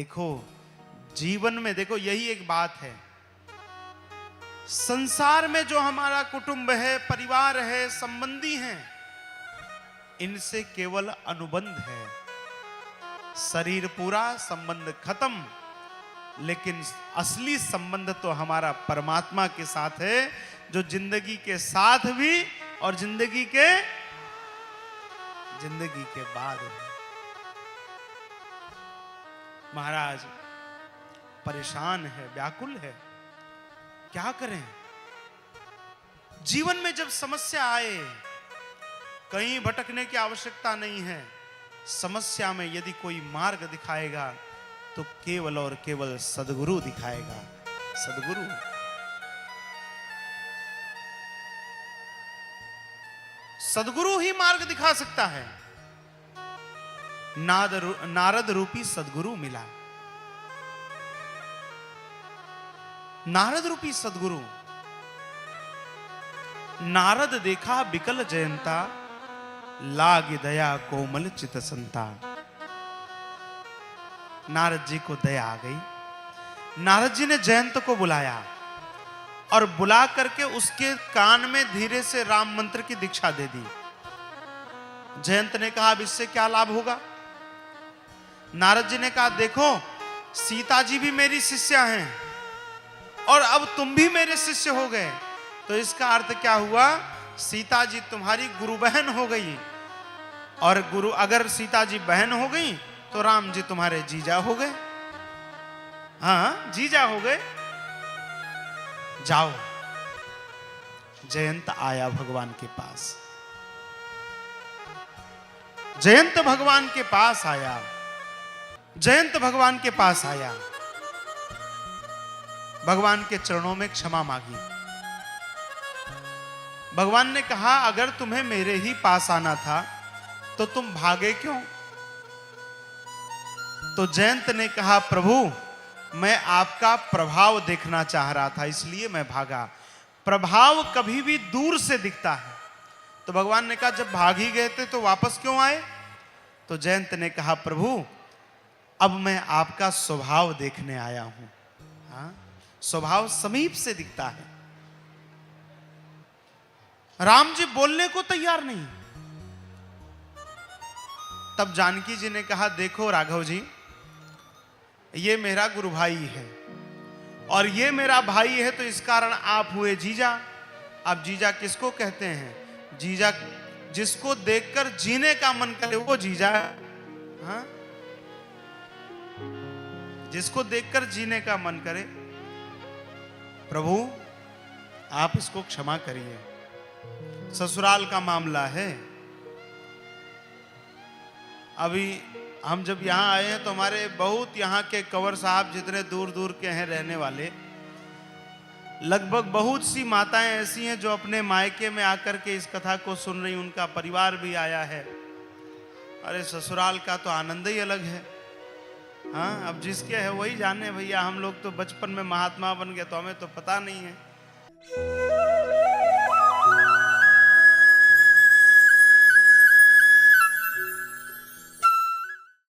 देखो जीवन में, देखो यही एक बात है, संसार में जो हमारा कुटुंब है, परिवार है, संबंधी हैं, इनसे केवल अनुबंध है। शरीर पूरा, संबंध खत्म, लेकिन असली संबंध तो हमारा परमात्मा के साथ है, जो जिंदगी के साथ भी और जिंदगी के बाद है। महाराज परेशान है, व्याकुल है, क्या करें? जीवन में जब समस्या आए, कहीं भटकने की आवश्यकता नहीं है। समस्या में यदि कोई मार्ग दिखाएगा तो केवल और केवल सद्गुरु दिखाएगा। सद्गुरु सद्गुरु ही मार्ग दिखा सकता है। नारद रूपी सद्गुरु मिला। नारद रूपी सद्गुरु। नारद देखा बिकल जयंता, लाग दया कोमल चित संता। नारद जी को दया आ गई। नारद जी ने जयंत को बुलाया और बुला करके उसके कान में धीरे से राम मंत्र की दीक्षा दे दी। जयंत ने कहा, अब इससे क्या लाभ होगा? नारद जी ने कहा, देखो सीता जी भी मेरी शिष्या हैं और अब तुम भी मेरे शिष्य हो गए, तो इसका अर्थ क्या हुआ? सीता जी तुम्हारी गुरु बहन हो गई, और गुरु अगर सीता जी बहन हो गई तो राम जी तुम्हारे जीजा हो गए। हाँ, जीजा हो गए। जाओ। जयंत आया भगवान के पास। जयंत भगवान के पास आया। जयंत भगवान के पास आया, भगवान के चरणों में क्षमा मांगी। भगवान ने कहा, अगर तुम्हें मेरे ही पास आना था तो तुम भागे क्यों? तो जयंत ने कहा, प्रभु मैं आपका प्रभाव देखना चाह रहा था, इसलिए मैं भागा। प्रभाव कभी भी दूर से दिखता है। तो भगवान ने कहा, जब भाग ही गए थे तो वापस क्यों आए? तो जयंत ने कहा, प्रभु अब मैं आपका स्वभाव देखने आया हूं। हाँ, स्वभाव समीप से दिखता है। राम जी बोलने को तैयार नहीं। तब जानकी जी ने कहा, देखो राघव जी, ये मेरा गुरु भाई है और ये मेरा भाई है, तो इस कारण आप हुए जीजा। अब जीजा किसको कहते हैं? जीजा जिसको देखकर जीने का मन करे वो जीजा। हाँ, जिसको देखकर जीने का मन करे। प्रभु आप इसको क्षमा करिए, ससुराल का मामला है। अभी हम जब यहाँ आए हैं तो हमारे बहुत यहाँ के कंवर साहब जितने दूर दूर के हैं रहने वाले, लगभग बहुत सी माताएं ऐसी हैं जो अपने मायके में आकर के इस कथा को सुन रही, उनका परिवार भी आया है। अरे ससुराल का तो आनंद ही अलग है। हाँ, अब जिसके है वही जाने भैया। हम लोग तो बचपन में महात्मा बन गए तो हमें तो पता नहीं है।